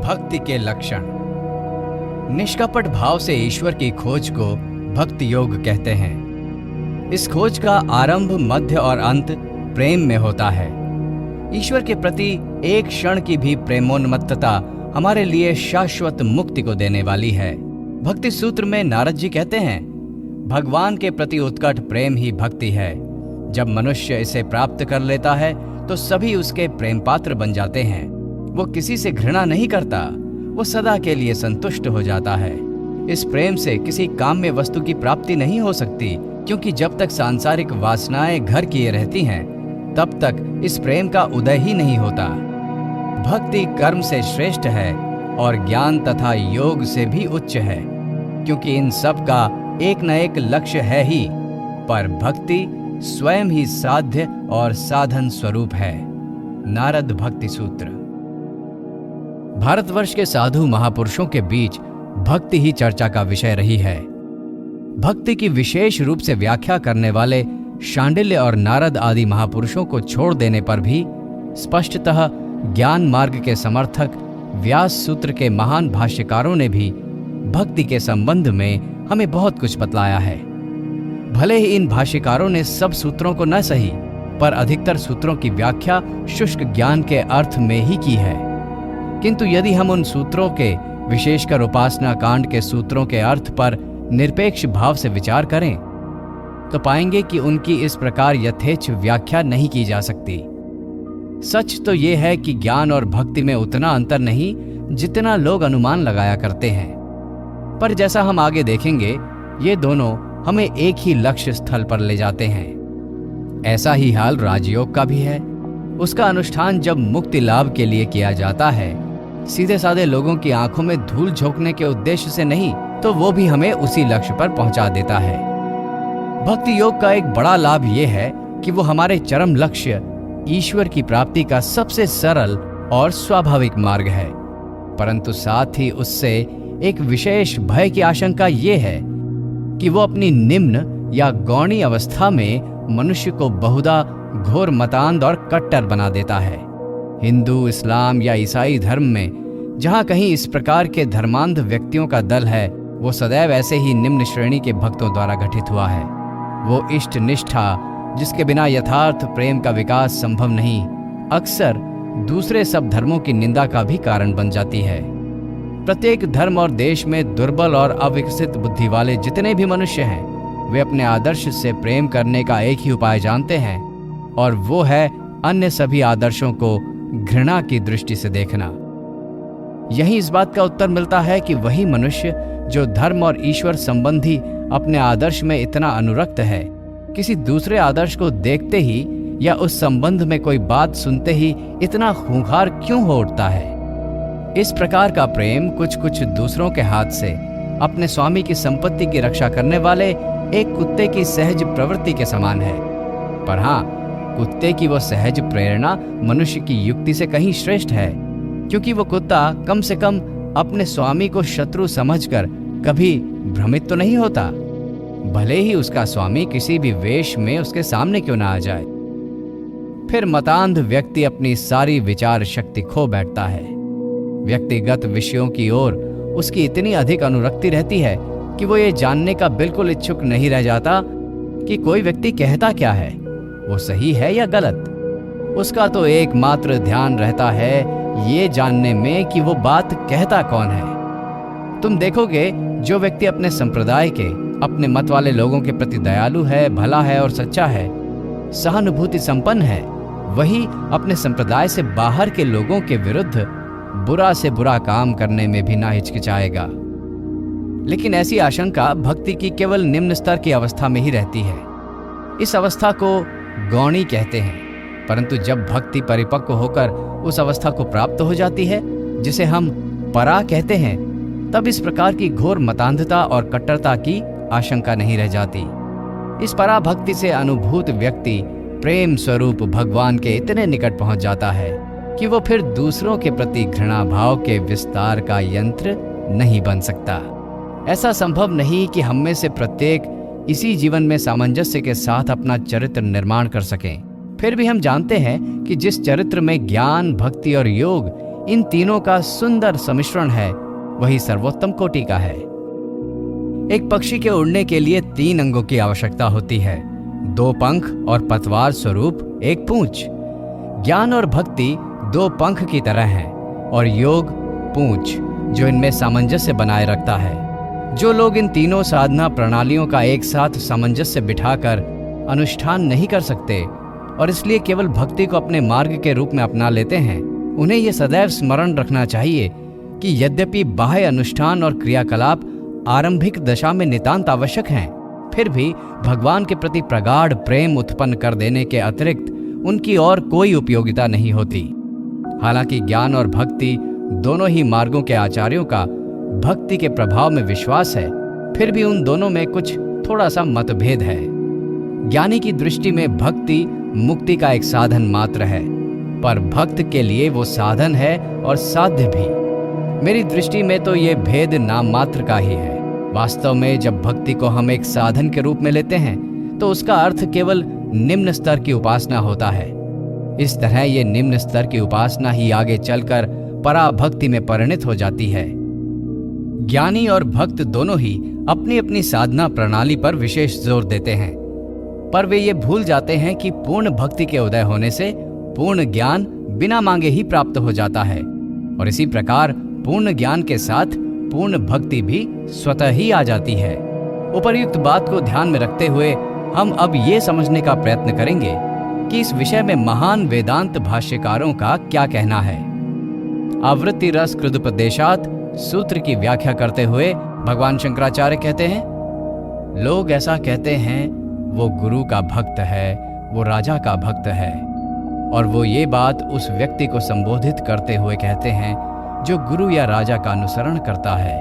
भक्ति के लक्षण। निष्कपट भाव से ईश्वर की खोज को भक्ति योग कहते हैं। इस खोज का आरंभ, मध्य और अंत प्रेम में होता है। ईश्वर के प्रति एक क्षण की भी प्रेमोन्मत्तता हमारे लिए शाश्वत मुक्ति को देने वाली है। भक्ति सूत्र में नारद जी कहते हैं, भगवान के प्रति उत्कट प्रेम ही भक्ति है। जब मनुष्य इसे प्राप्त कर लेता है तो सभी उसके प्रेम पात्र बन जाते हैं। वो किसी से घृणा नहीं करता, वो सदा के लिए संतुष्ट हो जाता है। इस प्रेम से किसी काम्य वस्तु की प्राप्ति नहीं हो सकती, क्योंकि जब तक सांसारिक वासनाएं घर किए रहती हैं, तब तक इस प्रेम का उदय ही नहीं होता। भक्ति कर्म से श्रेष्ठ है और ज्ञान तथा योग से भी उच्च है, क्योंकि इन सब का एक न एक लक्ष्य है ही, पर भक्ति स्वयं ही साध्य और साधन स्वरूप है। नारद भक्ति सूत्र। भारतवर्ष के साधु महापुरुषों के बीच भक्ति ही चर्चा का विषय रही है। भक्ति की विशेष रूप से व्याख्या करने वाले शांडिल्य और नारद आदि महापुरुषों को छोड़ देने पर भी स्पष्टतः ज्ञान मार्ग के समर्थक व्यास सूत्र के महान भाष्यकारों ने भी भक्ति के संबंध में हमें बहुत कुछ बतलाया है। भले ही इन भाष्यकारों ने सब सूत्रों को न सही, पर अधिकतर सूत्रों की व्याख्या शुष्क ज्ञान के अर्थ में ही की है। किंतु यदि हम उन सूत्रों के, विशेषकर उपासना कांड के सूत्रों के अर्थ पर निरपेक्ष भाव से विचार करें, तो पाएंगे कि उनकी इस प्रकार यथेच्छ व्याख्या नहीं की जा सकती। सच तो यह है कि ज्ञान और भक्ति में उतना अंतर नहीं जितना लोग अनुमान लगाया करते हैं, पर जैसा हम आगे देखेंगे, ये दोनों हमें एक ही लक्ष्य स्थल पर ले जाते हैं। ऐसा ही हाल राजयोग का भी है। उसका अनुष्ठान जब मुक्ति लाभ के लिए किया जाता है, सीधे साधे लोगों की आंखों में धूल झोंकने के उद्देश्य से नहीं, तो वो भी हमें उसी लक्ष्य पर पहुंचा देता है। भक्ति योग का एक बड़ा लाभ ये है कि वो हमारे चरम लक्ष्य ईश्वर की प्राप्ति का सबसे सरल और स्वाभाविक मार्ग है, परंतु साथ ही उससे एक विशेष भय की आशंका ये है कि वो अपनी निम्न या गौणी अवस्था में मनुष्य को बहुधा घोर मतांध और कट्टर बना देता है। हिंदू, इस्लाम या ईसाई धर्म में जहाँ कहीं इस प्रकार के धर्मांध व्यक्तियों का दल है, वो सदैव ऐसे ही निम्न श्रेणी के भक्तों द्वारा गठित हुआ है। वो इष्ट निष्ठा, जिसके बिना यथार्थ प्रेम का विकास संभव नहीं, अक्सर दूसरे सब धर्मों की निंदा का भी कारण बन जाती है। प्रत्येक धर्म और देश में दुर्बल और अविकसित बुद्धि वाले जितने भी मनुष्य हैं, वे अपने आदर्श से प्रेम करने का एक ही उपाय जानते हैं, और वो है अन्य सभी आदर्शों को घृणा की दृष्टि से देखना। यही इस बात का उत्तर मिलता है कि वही मनुष्य जो धर्म और ईश्वर संबंधी अपने आदर्श में इतना अनुरक्त है, किसी दूसरे आदर्श को देखते ही या उस संबंध में कोई बात सुनते ही इतना खूंखार क्यों हो उठता है। इस प्रकार का प्रेम कुछ कुछ दूसरों के हाथ से अपने स्वामी की संपत्ति की रक्षा करने वाले एक कुत्ते की सहज प्रवृत्ति के समान है। पर हाँ, कुत्ते की वो सहज प्रेरणा मनुष्य की युक्ति से कहीं श्रेष्ठ है, क्योंकि वो कुत्ता कम से कम अपने स्वामी को शत्रु समझकर कभी भ्रमित तो नहीं होता, भले ही उसका स्वामी किसी भी वेश में उसके सामने क्यों ना आ जाए। फिर मतांध व्यक्ति अपनी सारी विचार शक्ति खो बैठता है। व्यक्तिगत विषयों की ओर उसकी इतनी अधिक अनुरक्ति रहती है कि वो ये जानने का बिल्कुल इच्छुक नहीं रह जाता कि कोई व्यक्ति कहता क्या है, वो सही है या गलत। उसका तो एकमात्र ध्यान रहता है ये जानने में कि वो बात कहता कौन है। तुम देखोगे, जो व्यक्ति अपने संप्रदाय के, अपने मत वाले लोगों के प्रति दयालु है, भला है और सच्चा है, सहानुभूति संपन्न है, वही अपने संप्रदाय से बाहर के लोगों के विरुद्ध बुरा से बुरा काम करने में भी ना हिचकिचाएगा। लेकिन ऐसी आशंका भक्ति की केवल निम्न स्तर की अवस्था में ही रहती है। इस अवस्था को गौणी कहते हैं, परंतु जब भक्ति परिपक्व होकर उस अवस्था को प्राप्त हो जाती है, जिसे हम परा कहते हैं, तब इस प्रकार की घोर मतांधता और कट्टरता की आशंका नहीं रह जाती। इस परा भक्ति से अनुभूत व्यक्ति प्रेम स्वरूप भगवान के इतने निकट पहुंच जाता है कि वो फिर दूसरों के प्रति घृणा भाव के विस्तार का यंत्र नहीं बन सकता। ऐसा संभव नहीं कि हम में से प्रत्येक इसी जीवन में सामंजस्य के साथ अपना चरित्र निर्माण कर सकें। फिर भी हम जानते हैं कि जिस चरित्र में ज्ञान, भक्ति और योग इन तीनों का सुंदर सम्मिश्रण है, वही सर्वोत्तम कोटि का है। एक पक्षी के उड़ने के लिए 3 अंगों की आवश्यकता होती है, 2 पंख और पतवार स्वरूप एक पूंछ। ज्ञान और भक्ति 2 पंख की तरह हैं और योग पूंछ, जो इनमें सामंजस्य बनाए रखता है। जो लोग इन तीनों साधना प्रणालियों का एक साथ सामंजस्य बिठाकर अनुष्ठान नहीं कर सकते और इसलिए केवल भक्ति को अपने मार्ग के रूप में अपना लेते हैं, उन्हें यह सदैव स्मरण रखना चाहिए कि यद्यपि बाह्य अनुष्ठान और क्रियाकलाप आरंभिक दशा में नितांत आवश्यक हैं, फिर भी भगवान के प्रति प्रगाढ़ प्रेम उत्पन्न कर देने के अतिरिक्त उनकी और कोई उपयोगिता नहीं होती। हालांकि ज्ञान और भक्ति दोनों ही मार्गों के आचार्यों का भक्ति के प्रभाव में विश्वास है, फिर भी उन दोनों में कुछ थोड़ा सा मतभेद है। ज्ञानी की दृष्टि में भक्ति मुक्ति का एक साधन मात्र है, पर भक्त के लिए वो साधन है और साध्य भी। मेरी दृष्टि में तो ये भेद नाम मात्र का ही है। वास्तव में जब भक्ति को हम एक साधन के रूप में लेते हैं तो उसका अर्थ केवल निम्न स्तर की उपासना होता है। इस तरह ये निम्न स्तर की उपासना ही आगे चलकर पराभक्ति में परिणत हो जाती है। ज्ञानी और भक्त दोनों ही अपनी अपनी साधना प्रणाली पर विशेष जोर देते हैं, पर वे ये भूल जाते हैं कि पूर्ण भक्ति के उदय होने से पूर्ण ज्ञान बिना मांगे ही प्राप्त हो जाता है और इसी प्रकार पूर्ण ज्ञान के साथ पूर्ण भक्ति भी स्वतः ही आ जाती है। उपर्युक्त बात को ध्यान में रखते हुए हम अब ये समझने का प्रयत्न करेंगे कि इस विषय में महान वेदांत भाष्यकारों का क्या कहना है। आवृत्ति रस कृदुपदेशात सूत्र की व्याख्या करते हुए भगवान शंकराचार्य कहते हैं, लोग ऐसा कहते हैं वो गुरु का भक्त है, वो राजा का भक्त है, और वो ये बात उस व्यक्ति को संबोधित करते हुए कहते हैं जो गुरु या राजा का अनुसरण करता है,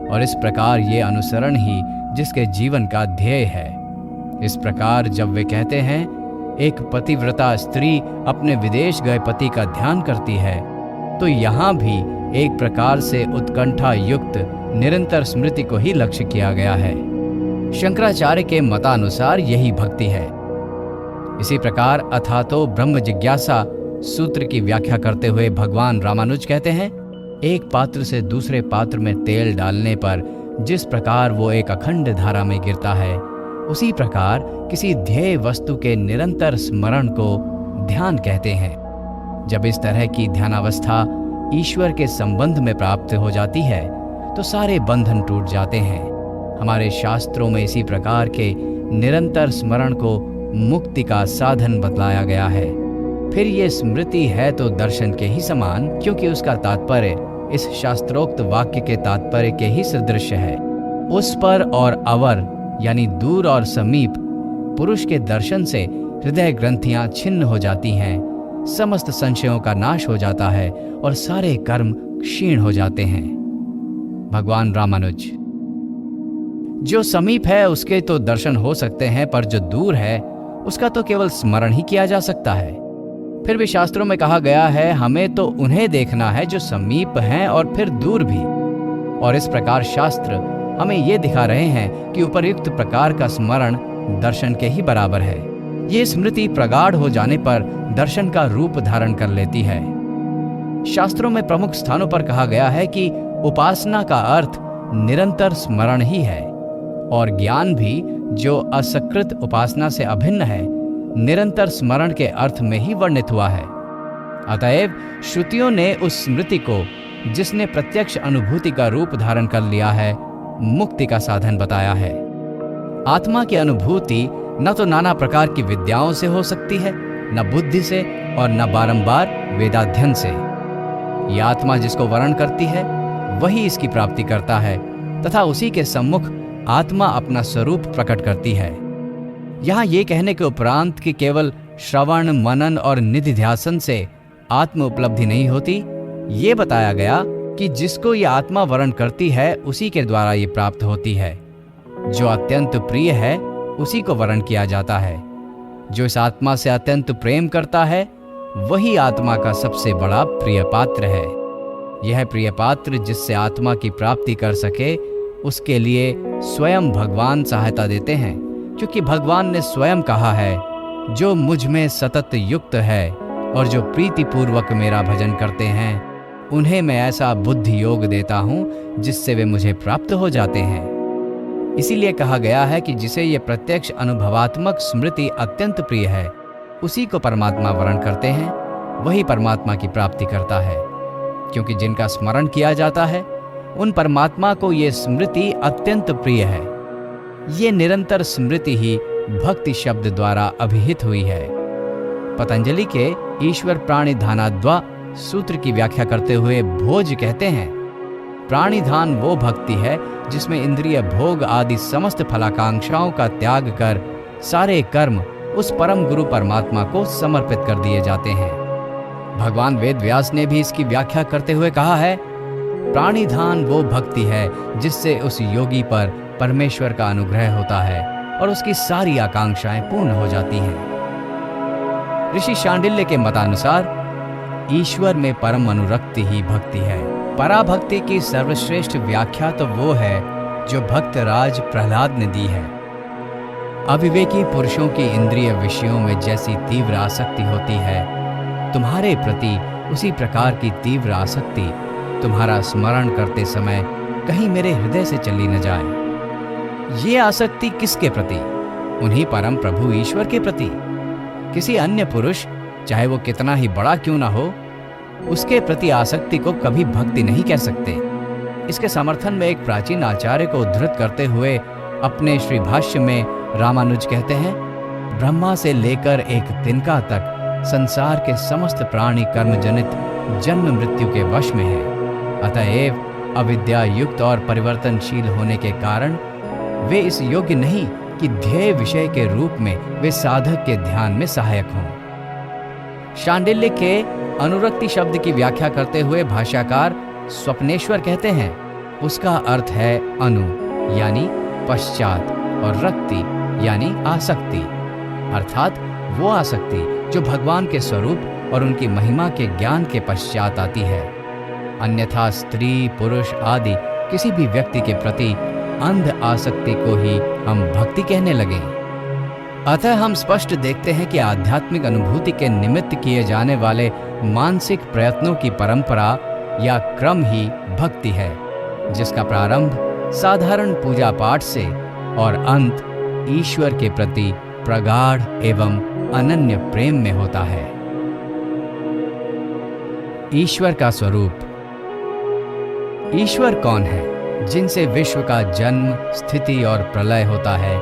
और इस प्रकार ये अनुसरण ही जिसके जीवन का ध्येय है। इस प्रकार जब वे कहते हैं एक पतिव्रता स्त्री अपने विदेश गए पति का ध्यान करती है, तो यहाँ भी एक प्रकार से उत्कंठा युक्त निरंतर स्मृति को ही लक्ष्य किया गया है। शंकराचार्य के मतानुसार यही भक्ति है। इसी प्रकार अथातो ब्रह्म जिज्ञासा सूत्र की व्याख्या करते हुए भगवान रामानुज कहते हैं, एक पात्र से दूसरे पात्र में तेल डालने पर जिस प्रकार वो एक अखंड धारा में गिरता है, उसी प्रकार किसी ध्येय वस्तु के निरंतर स्मरण को ध्यान कहते हैं। जब इस तरह की ध्यानावस्था ईश्वर के संबंध में प्राप्त हो जाती है तो सारे बंधन टूट जाते हैं। हमारे शास्त्रों में इसी प्रकार के निरंतर स्मरण को मुक्ति का साधन बतलाया गया है। फिर ये स्मृति है तो दर्शन के ही समान, क्योंकि उसका तात्पर्य इस शास्त्रोक्त वाक्य के तात्पर्य के ही सदृश है। उस पर और अवर यानी दूर और समीप पुरुष के दर्शन से हृदय ग्रंथियां छिन्न हो जाती हैं, समस्त संशयों का नाश हो जाता है और सारे कर्म क्षीण हो जाते हैं। भगवान रामानुज। जो समीप है उसके तो दर्शन हो सकते हैं, पर जो दूर है उसका तो केवल स्मरण ही किया जा सकता है। फिर भी शास्त्रों में कहा गया है हमें तो उन्हें देखना है जो समीप हैं और फिर दूर भी, और इस प्रकार शास्त्र हमें ये दिखा रहे हैं कि उपर्युक्त प्रकार का स्मरण दर्शन के ही बराबर है। ये स्मृति प्रगाढ़ हो जाने पर दर्शन का रूप धारण कर लेती है। शास्त्रों में प्रमुख स्थानों पर कहा गया है कि उपासना का अर्थ निरंतर स्मरण ही है, और ज्ञान भी जो असकृत उपासना से अभिन्न है, निरंतर स्मरण के अर्थ में ही वर्णित हुआ है। अतएव श्रुतियों ने उस स्मृति को, जिसने प्रत्यक्ष अनुभूति का रूप धारण कर लिया है, मुक्ति का साधन बताया है। आत्मा की अनुभूति न तो नाना प्रकार की विद्याओं से हो सकती है, न बुद्धि से और न बारंबार वेदाध्ययन से। यह आत्मा जिसको वर्ण करती है वही इसकी प्राप्ति करता है, तथा उसी के सम्मुख आत्मा अपना स्वरूप प्रकट करती है। यहाँ ये कहने के उपरांत कि केवल श्रवण मनन और निधिध्यासन से आत्म उपलब्धि नहीं होती, ये बताया गया कि जिसको ये आत्मा वर्ण करती है उसी के द्वारा ये प्राप्त होती है। जो अत्यंत प्रिय है उसी को वर्ण किया जाता है। जो इस आत्मा से अत्यंत प्रेम करता है वही आत्मा का सबसे बड़ा प्रिय पात्र है। यह प्रिय पात्र जिससे आत्मा की प्राप्ति कर सके, उसके लिए स्वयं भगवान सहायता देते हैं, क्योंकि भगवान ने स्वयं कहा है, जो मुझ में सतत युक्त है और जो प्रीतिपूर्वक मेरा भजन करते हैं उन्हें मैं ऐसा बुद्धि योग देता हूँ जिससे वे मुझे प्राप्त हो जाते हैं। इसीलिए कहा गया है कि जिसे ये प्रत्यक्ष अनुभवात्मक स्मृति अत्यंत प्रिय है, उसी को परमात्मा वरण करते हैं, वही परमात्मा की प्राप्ति करता है। क्योंकि जिनका स्मरण किया जाता है उन परमात्मा को ये स्मृति अत्यंत प्रिय है। ये निरंतर स्मृति ही भक्ति शब्द द्वारा अभिहित हुई है। पतंजलि के ईश्वर प्राणिधानाद्वा सूत्र की व्याख्या करते हुए भोज कहते हैं, प्राणिधान वो भक्ति है जिसमें इंद्रिय भोग आदि समस्त फलाकांक्षाओं का त्याग कर सारे कर्म उस परम गुरु परमात्मा को समर्पित कर दिए जाते हैं। भगवान वेद व्यास ने भी इसकी व्याख्या करते हुए कहा है, प्राणिधान वो भक्ति है जिससे उस योगी पर परमेश्वर का अनुग्रह होता है और उसकी सारी आकांक्षाएं पूर्ण हो जाती हैं। ऋषि शांडिल्य के मतानुसार ईश्वर में परम अनुरक्ति ही भक्ति है। पराभक्ति की सर्वश्रेष्ठ व्याख्या तो वो है जो भक्त राज प्रहलाद ने दी है। अविवेकी पुरुषों की इंद्रिय विषयों में जैसी तीव्र आसक्ति होती है, तुम्हारे प्रति उसी प्रकार की तीव्र आसक्ति तुम्हारा स्मरण करते समय कहीं मेरे हृदय से चली न जाए। ये आसक्ति किसके प्रति? उन्हीं परम प्रभु ईश्वर के प्रति। किसी अन्य पुरुष, चाहे वो कितना ही बड़ा क्यों ना हो, उसके प्रति आसक्ति को कभी भक्ति नहीं कह सकते। इसके समर्थन में एक प्राचीन आचार्य को उद्धृत करते हुए अपने श्री भाष्य में रामानुज कहते हैं, ब्रह्मा से लेकर एक तिनका तक संसार के समस्त प्राणी कर्म जनित जन्म मृत्यु के वश में है। अतएव अविद्या युक्त और परिवर्तनशील होने के कारण वे इस योग्य नहीं कि ध्येय विषय के रूप में वे साधक के ध्यान में सहायक हों। शांडिल्य के अनुरक्ति शब्द की व्याख्या करते हुए भाष्यकार स्वप्नेश्वर कहते हैं, उसका अर्थ है अनु यानी पश्चात और रक्ति यानी आसक्ति, अर्थात वो आसक्ति जो भगवान के स्वरूप और उनकी महिमा के ज्ञान के पश्चात आती है। अन्यथा स्त्री पुरुष आदि किसी भी व्यक्ति के प्रति अंध आसक्ति को ही हम भक्ति कहने लगे। अतः हम स्पष्ट देखते हैं कि आध्यात्मिक अनुभूति के निमित्त किए जाने वाले मानसिक प्रयत्नों की परंपरा या क्रम ही भक्ति है, जिसका प्रारंभ साधारण पूजा पाठ से और अंत ईश्वर के प्रति प्रगाढ़ एवं अनन्य प्रेम में होता है। ईश्वर का स्वरूप। ईश्वर कौन है? जिनसे विश्व का जन्म, स्थिति और प्रलय होता है,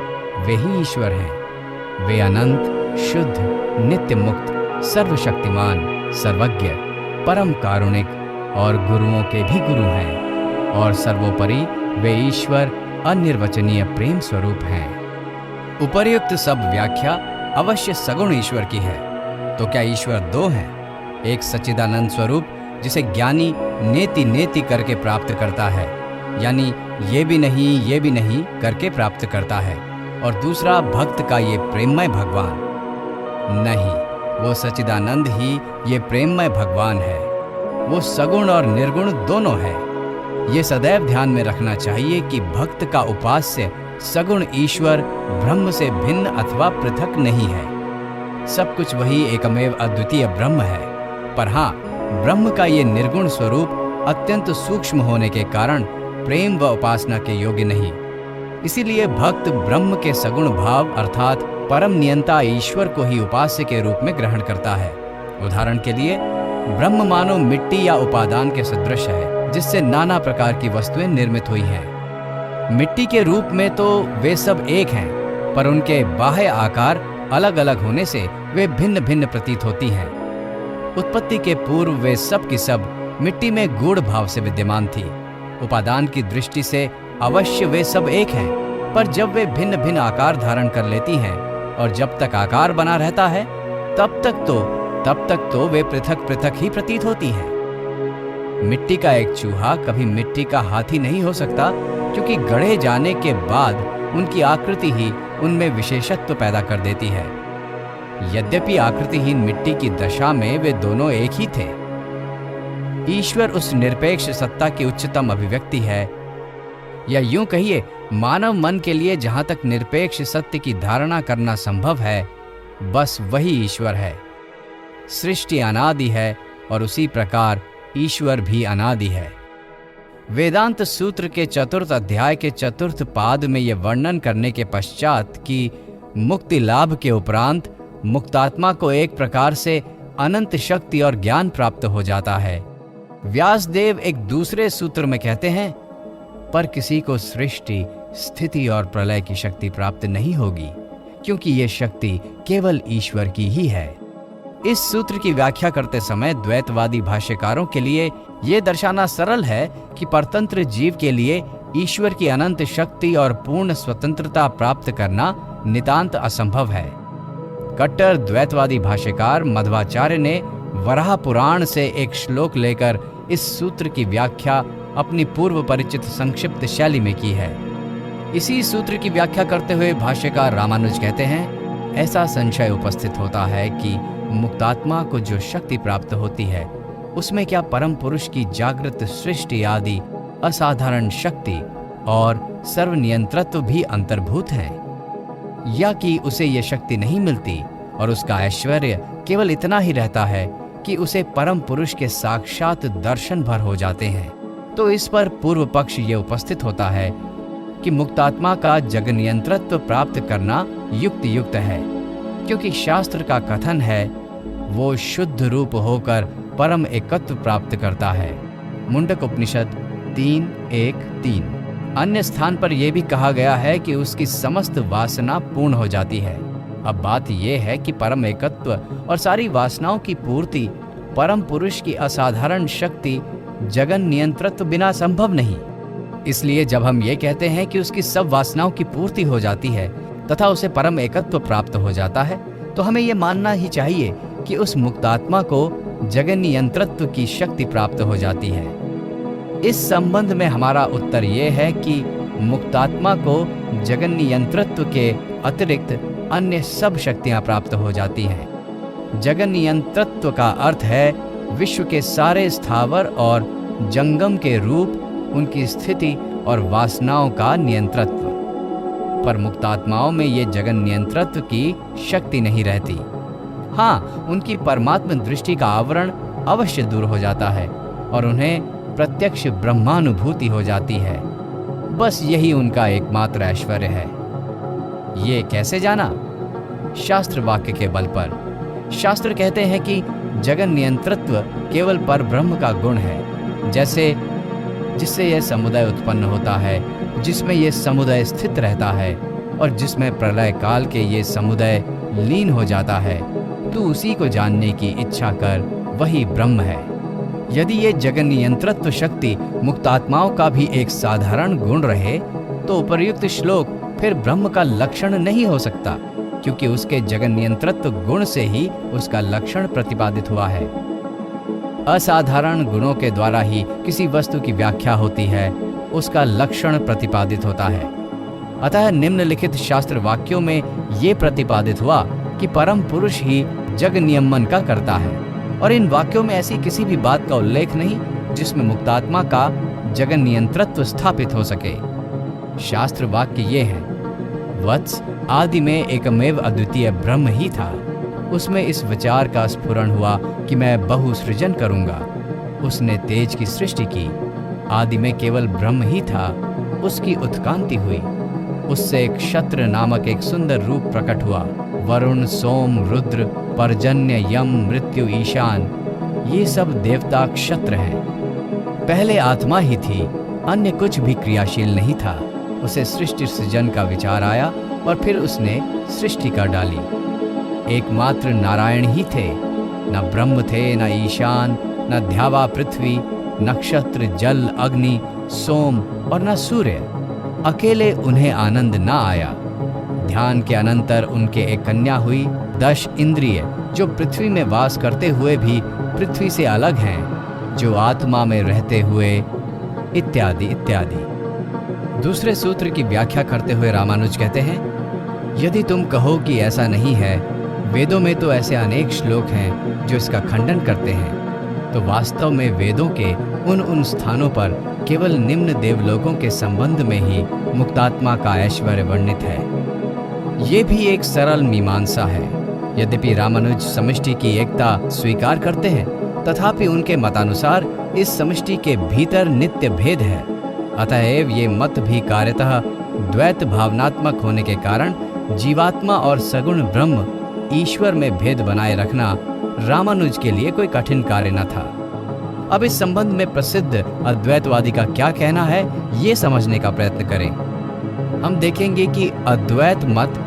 वे ही ईश्वर हैं। वे अनंत, शुद्ध, नित्य मुक्त, सर्वशक्तिमान, सर्वज्ञ, परम कारुणिक और गुरुओं के भी गुरु हैं, और सर्वोपरि वे ईश्वर अनिर्वचनीय प्रेम स्वरूप हैं। उपर्युक्त सब व्याख्या अवश्य सगुण ईश्वर की है। तो क्या ईश्वर दो हैं? एक सच्चिदानंद स्वरूप जिसे ज्ञानी नेति नेति करके प्राप्त करता है, यानी ये भी नहीं करके प्राप्त करता है, और दूसरा भक्त का ये प्रेममय भगवान। नहीं, वो सच्चिदानंद ही ये प्रेममय भगवान है। वो सगुण और निर्गुण दोनों है। ये सदैव ध्यान में रखना चाहिए कि भक्त का उपास्य सगुण ईश्वर ब्रह्म से भिन्न अथवा पृथक नहीं है। सब कुछ वही एकमेव अद्वितीय ब्रह्म है। पर हाँ, ब्रह्म का ये निर्गुण स्वरूप अत्यंत सूक्ष्म होने के कारण प्रेम व उपासना के योग्य नहीं। इसीलिए भक्त ब्रह्म के सगुण भाव अर्थात परम नियंता ईश्वर को ही उपास्य के रूप में ग्रहण करता है। उदाहरण के लिए, ब्रह्म मानो मिट्टी या उपादान के सदृश है, जिससे नाना प्रकार की वस्तुएं निर्मित हुई हैं। मिट्टी के रूप में तो वे सब एक हैं, पर उनके बाह्य आकार अलग अलग होने से वे भिन्न भिन्न प्रतीत होती हैं। उत्पत्ति के पूर्व वे सब की सब मिट्टी में गूढ़ भाव से विद्यमान थी। उपादान की दृष्टि से अवश्य वे सब एक हैं, पर जब वे भिन्न भिन्न आकार धारण कर लेती हैं और जब तक आकार बना रहता है तब तक तो वे पृथक पृथक ही प्रतीत होती हैं। मिट्टी का एक चूहा कभी मिट्टी का हाथी नहीं हो सकता, क्योंकि गढ़े जाने के बाद उनकी आकृति ही उनमें विशेषत्व पैदा कर देती है। यद्यपि आकृतिहीन मिट्टी की दशा में वे दोनों एक ही थे। ईश्वर उस निरपेक्ष सत्ता की उच्चतम अभिव्यक्ति है, या यूं कहिए मानव मन के लिए जहां तक निरपेक्ष सत्य की धारणा करना संभव है, बस वही ईश्वर है। सृष्टि अनादि है और उसी प्रकार ईश्वर भी अनादि है। वेदांत सूत्र के 4th अध्याय के 4th पाद में यह वर्णन करने के पश्चात कि मुक्ति लाभ के उपरांत मुक्तात्मा को एक प्रकार से अनंत शक्ति और ज्ञान प्राप्त हो जाता है। व्यासदेव एक दूसरे सूत्र में कहते हैं, पर किसी को सृष्टि, स्थिति और प्रलय की शक्ति प्राप्त नहीं होगी, क्योंकि यह शक्ति केवल ईश्वर की ही है। इस सूत्र की व्याख्या करते समय द्वैतवादी भाष्यकारों के लिए यह दर्शाना सरल है कि परतंत्र जीव के लिए ईश्वर की अनंत शक्ति और पूर्ण स्वतंत्रता प्राप्त करना नितांत असंभव है। कट्टर द्वैतवादी भाष्यकार मध्वाचार्य ने वराह पुराण से एक श्लोक लेकर इस सूत्र की व्याख्या अपनी पूर्व परिचित संक्षिप्त शैली में की है। इसी सूत्र की व्याख्या करते हुए भाष्यकार रामानुज कहते हैं, ऐसा संशय उपस्थित होता है कि मुक्तात्मा को जो शक्ति प्राप्त होती है उसमें क्या परम पुरुष की जागृत सृष्टि आदि असाधारण शक्ति और सर्वनियंत्रत्व भी अंतर्भूत है, या कि उसे यह शक्ति नहीं मिलती और उसका ऐश्वर्य केवल इतना ही रहता है कि उसे परम पुरुष के साक्षात दर्शन भर हो जाते हैं। तो इस पर पूर्व पक्ष ये उपस्थित होता है कि मुक्तात्मा का जगनियंत्रत्व प्राप्त करना युक्त है, क्योंकि शास्त्र का कथन है वो शुद्ध रूप होकर परम एकत्व प्राप्त करता है। मुंडक उपनिषद 3:1-3। अन्य स्थान पर यह भी कहा गया है कि उसकी समस्त वासना पूर्ण हो जाती है। अब बात यह है कि परम एकत्व और सारी वासनाओं की पूर्ति परम पुरुष की असाधारण शक्ति जगन नियंत्रत्व बिना संभव नहीं। इसलिए जब हम ये कहते हैं कि उसकी सब वासनाओं की पूर्ति हो जाती है तथा उसे परम एकत्व प्राप्त हो जाता है, तो हमें यह मानना ही चाहिए कि उस मुक्तात्मा को जगन नियंत्रत्व की शक्ति प्राप्त हो जाती है। इस संबंध में हमारा उत्तर यह है कि मुक्तात्मा को जगन नियंत्रत्व के अतिरिक्त अन्य सब शक्तियां प्राप्त हो जाती हैं। जगन नियंत्रत्व का अर्थ है विश्व के सारे स्थावर और जंगम के रूप, उनकी स्थिति और वासनाओं का नियंत्रत्व। पर मुक्तात्माओं में ये जगन नियंत्रत्व की शक्ति नहीं रहती। हाँ, उनकी परमात्म दृष्टि का आवरण अवश्य दूर हो जाता है और उन्हें प्रत्यक्ष ब्रह्मानुभूति हो जाती है। बस यही उनका एकमात्र ऐश्वर्य है। ये कैसे जाना? शास्त्र वाक्य के बल पर। शास्त्र कहते हैं कि जगन नियंत्रत्व केवल परब्रह्म का गुण है, जैसे जिससे यह समुदाय उत्पन्न होता है, जिसमें यह समुदाय स्थित रहता है और जिसमें प्रलय काल के ये समुदाय लीन हो जाता है। तू उसी को जानने की इच्छा कर, वही ब्रह्म है। यदि ये जगन नियंत्रत्व शक्ति मुक्तात्माओं का भी एक साधारण गुण रहे तो उपर्युक्त श्लोक फिर ब्रह्म का लक्षण नहीं हो सकता, क्योंकि उसके जगन नियंत्रत्व गुण से ही उसका लक्षण प्रतिपादित हुआ है। असाधारण गुणों के द्वारा ही किसी वस्तु की व्याख्या होती है, उसका लक्षण प्रतिपादित होता है। अतः निम्नलिखित शास्त्र वाक्यों में ये प्रतिपादित हुआ कि परम पुरुष ही जग नियमन का करता है, और इन वाक्यों में ऐसी किसी भी बात का उल्लेख नहीं जिसमें मुक्तात्मा का जगन नियंत्रत्व स्थापित हो सके। शास्त्र वाक्य ये हैं, वत्स, आदि में एकमेव अद्वितीय ब्रह्म ही था। उसमें इस विचार का स्फुरण हुआ कि मैं बहुसृजन करूंगा। उसने तेज की सृष्टि की। आदि में केवल ब्रह्म ही था, उसकी उत्कांति हुई। उससे क्षत्र नामक एक सुंदर रूप प्रकट हुआ। वरुण, सोम, रुद्र, पर्जन्य, यम, मृत्यु, ईशान, ये सब देवता क्षत्र हैं। पहले आत्मा ही थी, अन्य कुछ भी क्रियाशील नहीं था। उसे सृष्टि सृजन का विचार आया और फिर उसने सृष्टि कर डाली। एकमात्र नारायण ही थे, न ब्रह्म थे, न ईशान, न ध्यावा पृथ्वी, नक्षत्र, जल, अग्नि, सोम और न सूर्य। अकेले उन्हें आनंद न आया। ध्यान के अनंतर उनके एक कन्या हुई। 10 इंद्रिय जो पृथ्वी में वास करते हुए भी पृथ्वी से अलग हैं, जो आत्मा में रहते हुए, इत्यादि इत्यादि। दूसरे सूत्र की व्याख्या करते हुए रामानुज कहते हैं, यदि तुम कहो कि ऐसा नहीं है, वेदों में तो ऐसे अनेक श्लोक हैं जो इसका खंडन करते हैं, तो वास्तव में वेदों के उन स्थानों पर केवल निम्न देवलोकों के संबंध में ही मुक्तात्मा का ऐश्वर्य वर्णित है। ये भी एक सरल मीमांसा है। यद्यपि रामानुज समष्टि की एकता स्वीकार करते हैं, तथापि उनके मतानुसार इस समष्टि के भीतर नित्य भेद है। अतएव ये मत भी कार्यतः द्वैत भावनात्मक होने के कारण जीवात्मा और सगुण ब्रह्म ईश्वर में भेद बनाए रखना रामानुज के लिए कोई कठिन कार्य न था। अब इस संबंध में प्रसिद्ध अद्वैतवादी का क्या कहना है, ये समझने का प्रयत्न करें। हम देखेंगे कि अद्वैत मत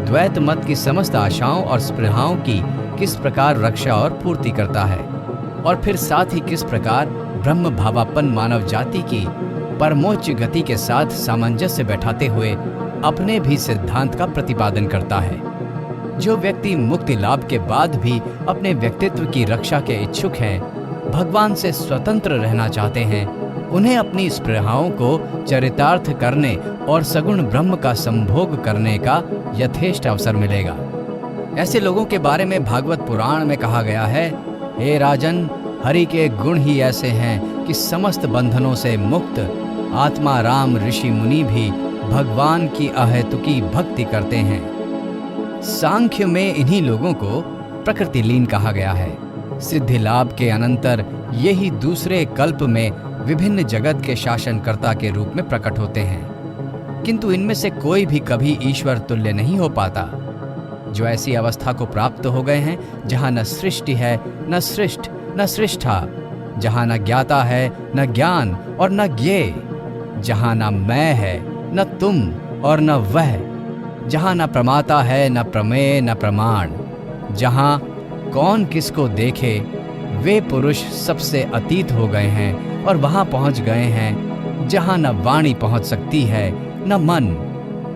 द्वैत मत की समस्त आशाओं और स्पृहाओं की किस प्रकार रक्षा और पूर्ति करता है, और फिर साथ ही किस प्रकार ब्रह्म भावापन्न मानव जाति की परमोच्च गति के साथ सामंजस्य बैठाते हुए अपने भी सिद्धांत का प्रतिपादन करता है। जो व्यक्ति मुक्ति लाभ के बाद भी अपने व्यक्तित्व की रक्षा के इच्छुक हैं, भगवान से स्वतंत्र रहना चाहते हैं, उन्हें अपनी स्पृहाओं को चरितार्थ करने और सगुण ब्रह्म का संभोग करने का यथेष्ट अवसर मिलेगा। ऐसे लोगों के बारे में भागवत पुराण में कहा गया है, हे राजन, हरि के गुण ही ऐसे हैं कि समस्त बंधनों से मुक्त आत्मा राम ऋषि मुनि भी भगवान की अहेतुकी भक्ति करते हैं। सांख्य में इन्हीं लोगों को प्रकृति लीन कहा गया है। सिद्धि लाभ के अनंतर यही दूसरे कल्प में विभिन्न जगत के शासनकर्ता के रूप में प्रकट होते हैं, किंतु इनमें से कोई भी कभी ईश्वर तुल्य नहीं हो पाता। जो ऐसी अवस्था को प्राप्त हो गए हैं जहाँ न सृष्टि है, न सृष्ट, न सृष्टा, जहाँ न ज्ञाता है, न ज्ञान और न ज्ञेय, जहाँ न मैं है, न तुम और न वह, जहाँ न प्रमाता है, न प्रमेय, न प्रमाण, जहाँ कौन किसको देखे, वे पुरुष सबसे अतीत हो गए हैं और वहां पहुंच गए हैं जहां न वाणी पहुंच सकती है, न मन,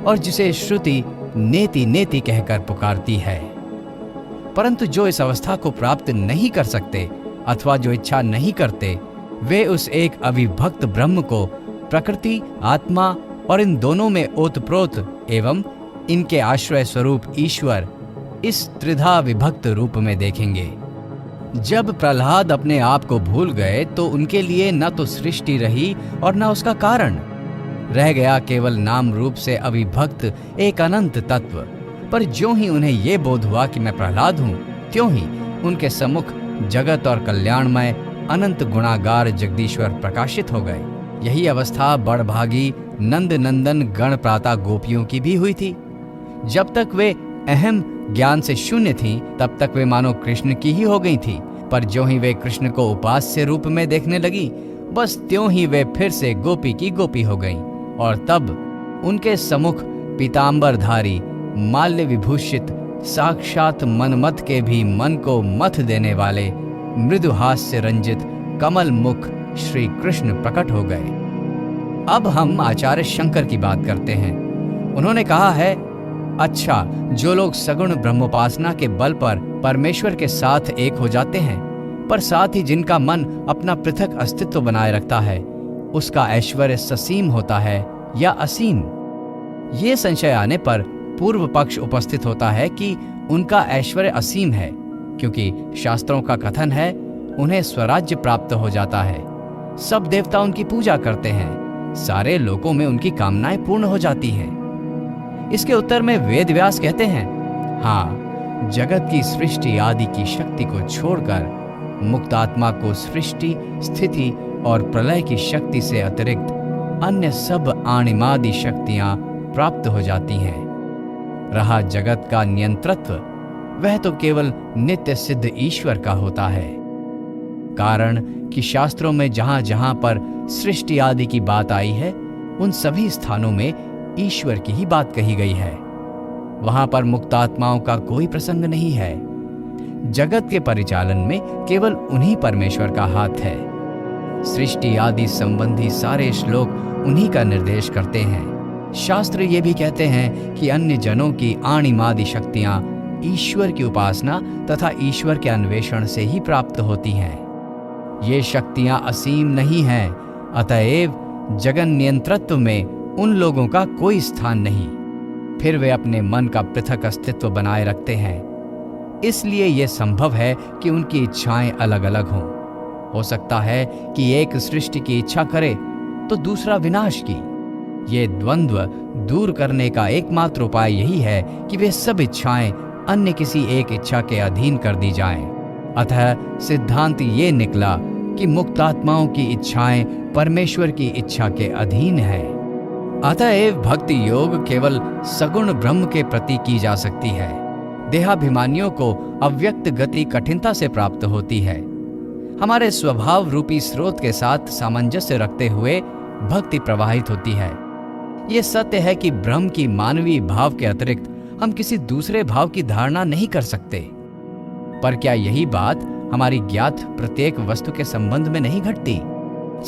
और जिसे श्रुति नेति नेति कहकर पुकारती है। परंतु जो इस अवस्था को प्राप्त नहीं कर सकते अथवा जो इच्छा नहीं करते, वे उस एक अविभक्त ब्रह्म को प्रकृति, आत्मा और इन दोनों में ओतप्रोत एवं इनके आश्रय स्वरूप ईश्वर इस त्रिधा विभक्त रूप में देखेंगे। जब प्रहलाद अपने आप को भूल गए तो उनके लिए न तो सृष्टि रही और न उसका कारण, रह गया केवल नाम रूप से अविभक्त एक अनंत तत्व। पर ज्यों ही उन्हें ये बोध हुआ कि मैं प्रहलाद हूँ, त्यों ही उनके सम्मुख जगत और कल्याणमय अनंत गुणागार जगदीश्वर प्रकाशित हो गए। यही अवस्था बड़भागी नंद नंदन गण प्राता गोपियों की भी हुई थी। जब तक वे अहम ज्ञान से शून्य थीं, तब तक वे मानो कृष्ण की ही हो गई थी। पर ज्यों ही वे कृष्ण को उपास्य रूप में देखने लगी, बस त्यों ही वे फिर से गोपी की गोपी हो गईं। और तब उनके सम्मुख पीतांबरधारी माल्य विभूषित साक्षात मनमत के भी मन को मथ देने वाले मृदु हास्य रंजित कमल मुख श्री कृष्ण प्रकट हो गए। अब हम आचार्य शंकर की बात करते हैं। उन्होंने कहा है, अच्छा, जो लोग सगुण ब्रह्मोपासना के बल पर परमेश्वर के साथ एक हो जाते हैं, पर साथ ही जिनका मन अपना पृथक अस्तित्व बनाए रखता है, उसका ऐश्वर्य ससीम होता है या असीम। ये संशय आने पर पूर्व पक्ष उपस्थित होता है कि उनका ऐश्वर्य असीम है, क्योंकि शास्त्रों का कथन है उन्हें स्वराज्य प्राप्त हो जाता है, सब देवता उनकी पूजा करते हैं, सारे लोकों में उनकी कामनाएं पूर्ण हो जाती हैं। इसके उत्तर में वेद व्यास कहते हैं, हाँ, जगत की सृष्टि आदि की शक्ति को छोड़कर मुक्त आत्मा को सृष्टि, स्थिति और प्रलय की शक्ति से अतिरिक्त अन्य सब आनिमादि शक्तियां प्राप्त हो जाती हैं। रहा जगत का नियंत्रत्व, वह तो केवल नित्य सिद्ध ईश्वर का होता है। कारण कि शास्त्रों में जहां जहां पर सृष्टि आदि की बात आई है, उन सभी स्थानों में ईश्वर की ही बात कही गई है। वहां पर मुक्तात्माओं का कोई प्रसंग नहीं है। जगत के परिचालन में केवल उन्हीं परमेश्वर का हाथ है। सृष्टि आदि संबंधी सारे श्लोक उन्हीं का निर्देश करते हैं। शास्त्र ये भी कहते हैं कि अन्य जनों की आनिमादि शक्तियां ईश्वर की उपासना तथा ईश्वर के अन्वेषण से ही प्राप्त होती हैं। ये शक्तियां असीम नहीं हैं, अतएव जगन नियंत्रत्व में उन लोगों का कोई स्थान नहीं। फिर वे अपने मन का पृथक अस्तित्व बनाए रखते हैं। इसलिए यह संभव है कि उनकी इच्छाएं अलग अलग हों। हो सकता है कि एक सृष्टि की इच्छा करे तो दूसरा विनाश की। ये द्वंद्व दूर करने का एकमात्र उपाय यही है कि वे सब इच्छाएं अन्य किसी एक इच्छा के अधीन कर दी जाएं। अतः सिद्धांत ये निकला कि मुक्त आत्माओं की इच्छाएं परमेश्वर की इच्छा के अधीन है। अतएव भक्ति योग केवल सगुण ब्रह्म के प्रति की जा सकती है। देहाभिमानियों को अव्यक्त गति कठिनता से प्राप्त होती है। हमारे स्वभाव रूपी स्रोत के साथ सामंजस्य रखते हुए भक्ति प्रवाहित होती है। ये सत्य है कि ब्रह्म की मानवीय भाव के अतिरिक्त हम किसी दूसरे भाव की धारणा नहीं कर सकते। पर क्या यही बात हमारी ज्ञात प्रत्येक वस्तु के संबंध में नहीं घटती?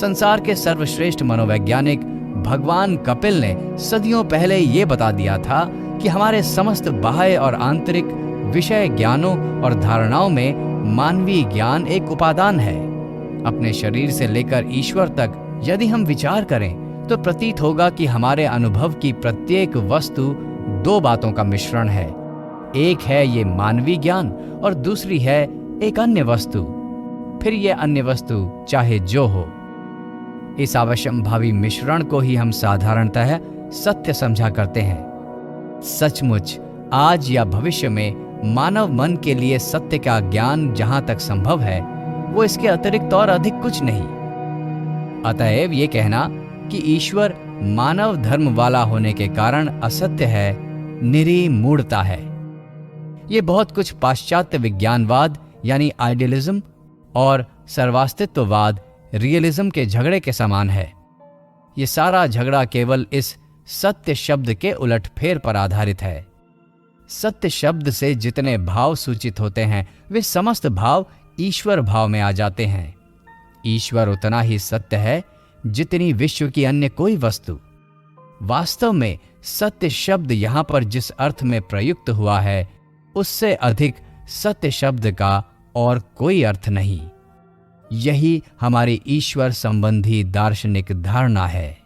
संसार के सर्वश्रेष्ठ मनोवैज्ञानिक भगवान कपिल ने सदियों पहले ये बता दिया था कि हमारे समस्त बाह्य और आंतरिक विषय ज्ञानों और धारणाओं में मानवीय ज्ञान एक उपादान है। अपने शरीर से लेकर ईश्वर तक यदि हम विचार करें तो प्रतीत होगा कि हमारे अनुभव की प्रत्येक वस्तु दो बातों का मिश्रण है। एक है ये मानवीय ज्ञान और दूसरी है एक अन्य वस्तु। फिर ये अन्य वस्तु चाहे जो हो, इस आवश्यकभावी मिश्रण को ही हम साधारणतः सत्य समझा करते हैं। सचमुच आज या भविष्य में मानव मन के लिए सत्य का ज्ञान जहां तक संभव है वो इसके अतिरिक्त और अधिक कुछ नहीं। अतएव ये कहना कि ईश्वर मानव धर्म वाला होने के कारण असत्य है, निरी मूढ़ता है। ये बहुत कुछ पाश्चात्य विज्ञानवाद यानी आइडियलिज्म और सर्वास्तित्ववाद रियलिज्म के झगड़े के समान है। ये सारा झगड़ा केवल इस सत्य शब्द के उलटफेर पर आधारित है। सत्य शब्द से जितने भाव सूचित होते हैं वे समस्त भाव ईश्वर भाव में आ जाते हैं। ईश्वर उतना ही सत्य है जितनी विश्व की अन्य कोई वस्तु। वास्तव में सत्य शब्द यहां पर जिस अर्थ में प्रयुक्त हुआ है उससे अधिक सत्य शब्द का और कोई अर्थ नहीं। यही हमारी ईश्वर संबंधी दार्शनिक धारणा है।